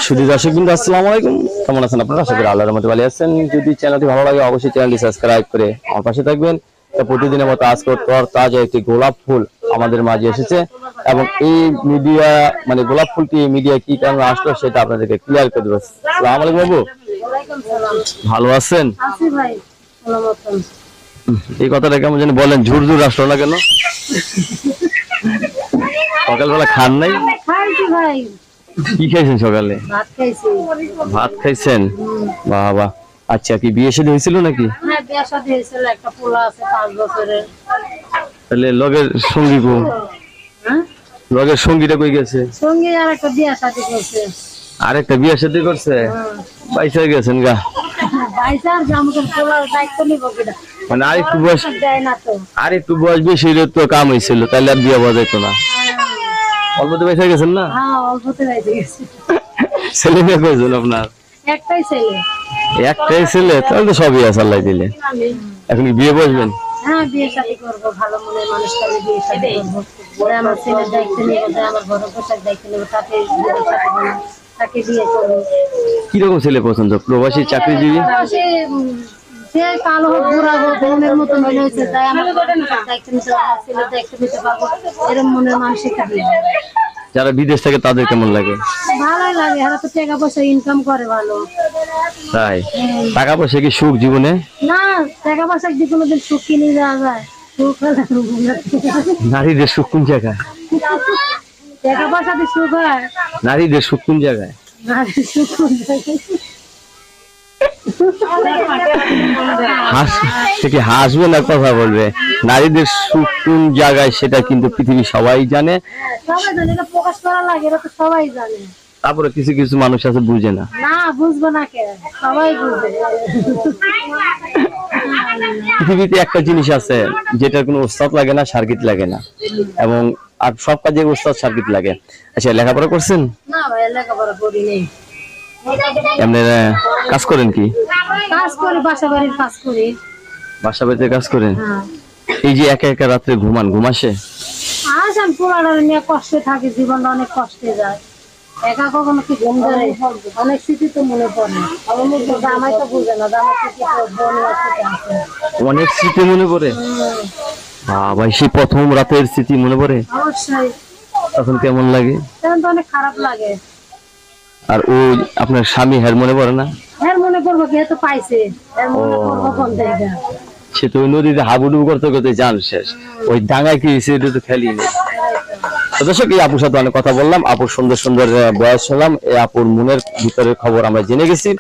শুধু দর্শক বিন্দু আসসালামু আলাইকুম, কেমন আছেন আপনারা? আশা করি আল্লাহর রহমতে ভালো আছেন। যদি চ্যানেলটি ভালো লাগে অবশ্যই চ্যানেলটি সাবস্ক্রাইব করে আমার পাশে থাকবেন। তো প্রতিদিনের মতো আজকে তাজা একটি গোলাপ ফুল আমাদের মাঝে এসেছে এবং এই মিডিয়া মানে গোলাপ ফুলটি মিডিয়া কি কারণে আসলো সেটা আপনাদেরকে ক্লিয়ার করে দেবো। আসসালামু আলাইকুম বাবু, ভালো আছেন? এই কথাটা কেমন জানি বলেন, ঝুরঝুর আসলো না কেন? সকালবেলা খান নাই? কি খাইছেন সকালে? ভাত খাইছেন? বাবা, আচ্ছা কি বিয়ে শাদী হয়েছিল নাকি? তাহলে লগের সঙ্গী কো? লগের সঙ্গীটা কই গেছে? আরেকটা বিয়ে শাদী করছে? বাইসা গেছেন গা? মানে আরেকটু বয়স বেশি হইলে তো কাম হয়েছিল, তাহলে আর বিয়ে বাজাইতো না। অল্পতে বাইসা গেছেন না? ছেলে মেয়ে কয়জন আপনার? একটাই ছেলে, তাহলে তো সবই আছে আল্লাহ দিলে। এখন কি বিয়ে বসবেন? কিরকম ছেলে পছন্দ? প্রবাসী, চাকরিজীবী? যারা বিদেশ থেকে তাদের কেমন লাগে? ভালোই লাগে, এরা তো টাকা পয়সা ইনকাম করে ভালো। তাই টাকা পয়সা কি সুখ জীবনে? না, টাকা পয়সা কি কোনোদিন সুখ কিনে যাওয়া যায়? নারীদের সুখ কোন জায়গায়? টাকা পয়সা দিয়ে সুখ হয়? নারীদের সুখ কোন জায়গায়? নারীর সুখ কোন জায়গায়? হাসবে না, কথা বলবে। নারীদের সুখ কোন জায়গায় সেটা কিন্তু পৃথিবী সবাই জানে। প্রকাশ করা লাগে, এটা তো সবাই জানে। তারপরে কিছু কিছু মানুষ আছে বুঝে না। না, বুঝবো না কে? সবাই বুঝে। পৃথিবীতে একটা জিনিস আছে যেটার কোনো ওস্তাদ লাগে না, সার্কিট লাগে না, এবং আর সব কাজে ওস্তাদ সার্কিট লাগে। আচ্ছা, লেখাপড়া করছেন? না ভাই, লেখাপড়া করি নাই। এমনি কাজ করেন কি? কাজ করি, বাসা বাড়ির কাজ করি। বাসা বাড়িতে কাজ করেন? এই যে একা একা রাত্রে ঘুম আসে? আসেন, পোলাটা নিয়ে কষ্টে থাকি, জীবনটা অনেক কষ্টে যায়। একা কখনো কি ঘুম ধরে? অনেক স্মৃতি তো মনে পড়ে। জামাই তো বুঝে না, জামাই অনেক স্মৃতি মনে পড়ে। বাবা, সেই প্রথম রাতের স্মৃতি মনে পড়ে? অবশ্যই। তখন কেমন লাগে? তখন তো অনেক খারাপ লাগে। আর ওই আপনার স্বামী, হ্যার মনে পড়ে না? হ্যাঁ, মনে পড়বো, কে তো পাইছে। সে তো ওই নদীতে হাবুডুবু করতে করতে জান শেষ। ওই ডাঙায় কি সেটা তো খেলি নেই। দর্শক, এই আপুর সাথে অনেক কথা বললাম, আপুর সুন্দর সুন্দর বয়স হলাম, এই আপুর মনের ভিতরের খবর আমরা জেনে গেছি।